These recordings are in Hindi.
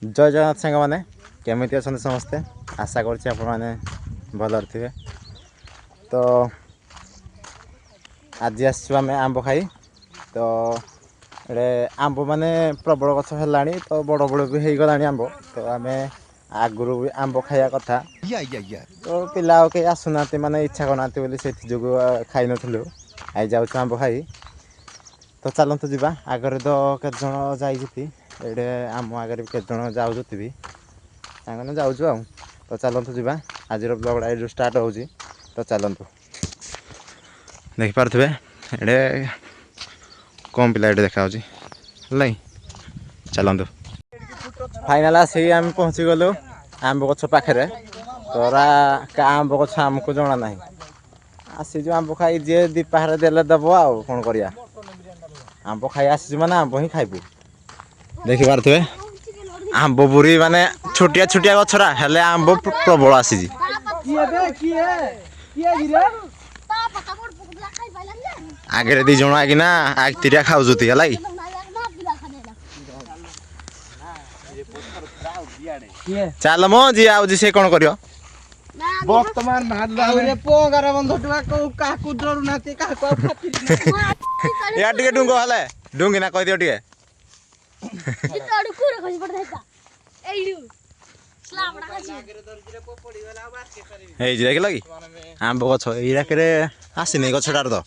जय जगन्नाथ सांग मैंने केमी अच्छा समस्ते आशा करने भल थे। तो आज आम आंब खाई तो ये आंब माने प्रबल गछ है तो बड़ बड़ भी हो गला आंब तो आम आगुरी भी आंब खाया कथा तो पिला कहीं आसुना माने इच्छा करना से जो खाई नु आई जाऊँ आंब खाई तो चलतु जा आगे तो केत जन ये आम आगे भी केत जन जाऊँ भी जाऊँ तो चलतु जा आज ब्लॉग ये स्टार्ट हो तो चलतु देखिपे ये कम पिला ये देखा चलतु फाइनाल आसिक आम पहुँची गलु आंब गछ पाखे तोरा का आंब गछ आमको जना ना आसीज आंब खाई जी दीपाहार देले दब आउ कौन करिया आंब खाई आसीज माने आंब ही खाइबू देखिपे आंब बुरी माने छोटिया छोटिया गछरा हेले आंब प्रबल आसीज आगे दी जण आगिना आग तिरिया खाऊजुती है चल मो जी आउजी से कौन करियो बर्तमान भाले पोगार बंध काकू डरू नाती काकू यार टिके डुंगो हले डुंगी ना कह दियो टिके ए जी देखला कि आंब गछ एरा करे आसी नै गछटार तो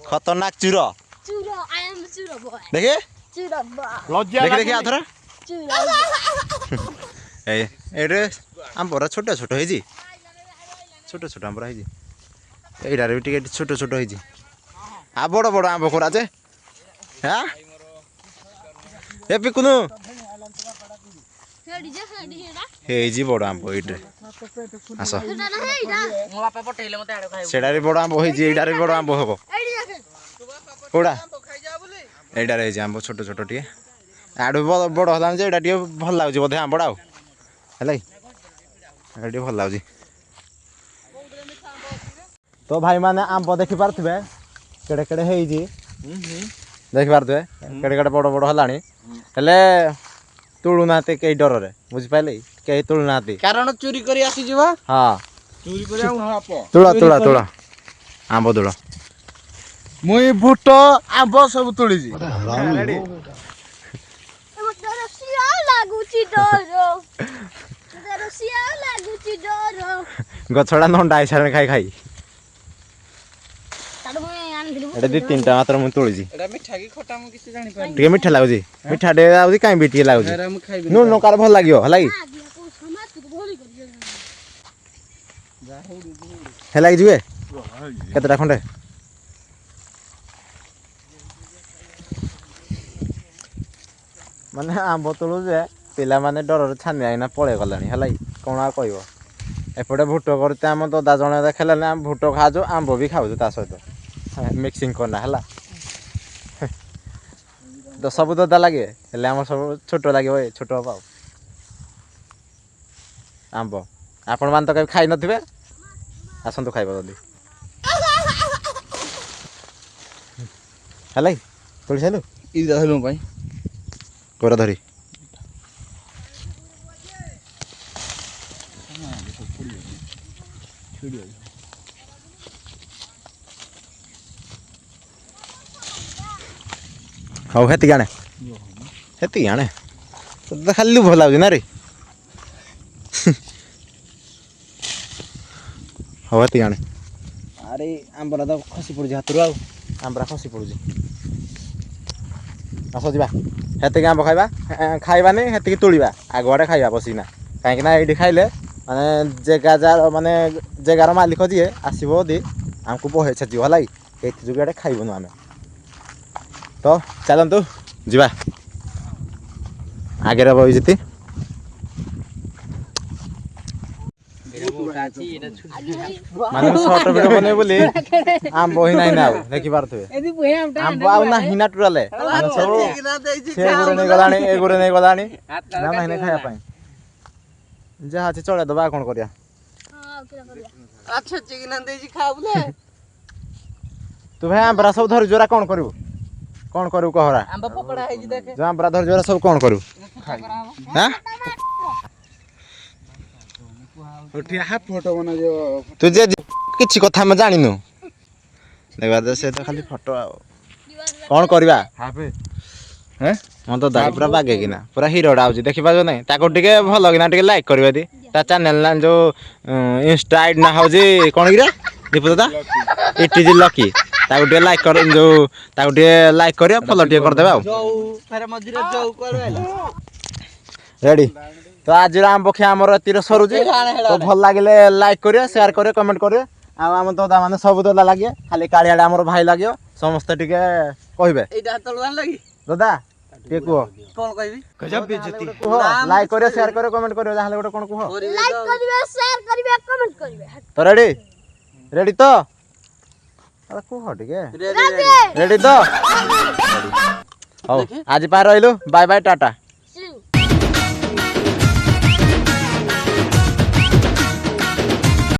खतरनाक चूरो आई एम चूरो बॉय देखे चूरो बॉय लज्जा देखे देखे आथरा ए एरे आंबरा छोटा छोटा है जी छोटा छोटा आंबरा है जी एडारे भी टिके छोटा छोटा है जी आ बड़ बड़ आंब कोरा जे हां ए पिकुनु हे जी बड़ आंब एटे आसो मो बापा पठेले मते आडो खाइबो सेडारे बड़ आंब होई जी एडारे बड़ आंब होबो कोड़ा एडारे जे आंब छोट छोट टिके आडू बड़ हला जे एडा टिके भल लागु बोधे आंबड़ा आउ हलै एडा टिके भल लागु तो भाई माने आंब देखि पारथबे केड़े केड़े हेई जी देखि पारथबे केड़े केड़े बड़ बड़ हलानी हेले तुळु नाते के डर रे बुझि पाइले के तुळु नाते कारण चोरी करी आसी जीवा हां चोरी करी हम हाप तुळा तुळा तुळा आंब तुळा मुई भुट आंब सब तुळी जी रेडी रसिया लागुची डर रसिया लागुची डर गछड़ा नंडा आइसारे खाई खाई ताडो मुई आन दिलु एटा दी तीनटा मात्र मु तोळी जी एटा मिठा की खटा मु किसी जानि पानी टिके मिठा लागु जी मिठा दे आउजी काई बिटिए लागु जी एरा मु खाइबे नु नकार भल लागियो हला की हला की जुए केतरा खंडे माने आंब तोळु जे पिला माने डर छानी आइना पळे गलानी हला कोन आ कहबो एपटे भुट करते आम ददा जने देखले ना भुट खाजो आंब भी खाऊ ता सहित मिक्सिंग करना हला तो सब ददा लगे हेले आम सब छोट लगे छोट पाओ आंब आपण मान तो कभी खाई नथिबे आसंतु खाइबो जल्दी हलै तोड़ी साइलु ई दहलु भाई कोरा धरी हौ हेती आने तो खाली भल लाग ना रे हौ हेती आने अरे आंबरा तो खसी पड़ुଛି हाथरू आउ आंबरा खसी पड़ुଛି आस जा हेतिक आंब खाइबा खाइबानी हेतिक तुलिबा आगुआड़े खाइबा बसिना कहीं ये खाइले माने जेगा माने जेगार मालिक जी आसो दी आमको बहे छेचो है ये जुगाड़े खाइबुन आम तो चलतु जा आगे बहीजी माने शॉर्ट वीडियो बने बोली आंब ही नाही ना देखि पारथबे आंब आउ ना हिना टुराले सब से गुरे नै गलानी ना माने खाया पाई जहा से चले दबा कोन करिया हां ओके करिया अच्छा चिकना देजी खाबले तू भाई आंबरा सब धरि जोरा कोन करिवो କ'ଣ କରିବୁ କହରା ଆମ୍ବ ଫୋପଡ଼ା ହେଇଛି ଦେଖେ ଯେଉଁ ଆମ୍ବରା ଧରି ଜୋରା ସବୁ କ'ଣ କରିବୁ ହାଁ ଫଟୋ ବନାଯିବ ତୁ ଯେ କିଛି କଥା ଆମେ ଜାଣିନୁ ଦେଖବା ତ ସେ ତ ଖାଲି ଫଟୋ ଆଉ କ'ଣ କରିବା ହେଁ ମୁଁ ତ ଦାଡ଼ି ପୁରା ବାଗେଇକିନା ପୁରା ହିରୋଟା ଆଉଛି ଦେଖିପାରୁଛ ନାଇଁ ତାକୁ ଟିକେ ଭଲ କିନା ଟିକେ ଲାଇକ୍ କରିବା ଦି ତା ଚ୍ୟାନେଲ ନା ଯେଉଁ ଇନଷ୍ଟା ଆଇଡି ନା ହେଉଛି କ'ଣ କିରେ ଦୀପ ଦାଦା ଇଟିଜି ଲକି ତାକୁ ଟିକେ ଲାଇକ୍ କର ଯେଉଁ ତାକୁ ଟିକେ ଲାଇକ୍ କରିବା ଫଲୋ ଟିକେ କରିଦେବା ଆଉ ରେଡ଼ି ତ ଆଜିର ଆମ୍ବ ଖିଆ ଆମର ଏତିକି ସରୁଛି ତ ଭଲ ଲାଗିଲେ ଲାଇକ୍ କରିବା ସେୟାର କରିବା କମେଣ୍ଟ କରିବା ଆଉ ଆମ ଦଦା ମାନେ ସବୁ ଦଦା ଲାଗିବେ ଖାଲି କାଳିଆଟା ଆମର ଭାଇ ଲାଗିବ ସମସ୍ତେ ଟିକେ କହିବେ ଦଦା ଟିକେ କୁହ କ'ଣ କହିବି କୁହ ଲାଇକ୍ କରିବ ସେୟାର କରିବ କମେଣ୍ଟ କରିବ ଯାହେଲେ ଗୋଟେ କ'ଣ କୁହ ଲାଇକ୍ କରିବେ ସେୟାର କରିବେ କମେଣ୍ଟ କରିବେ ତ ରେଡ଼ି ରେଡ଼ି ତ ଆରେ କୁହ ଟିକେ ରେଡ଼ି ତ ହଉ ଆଜି ପାଇଁ ରହିଲୁ ବାଏ ବାଏ ଟାଟା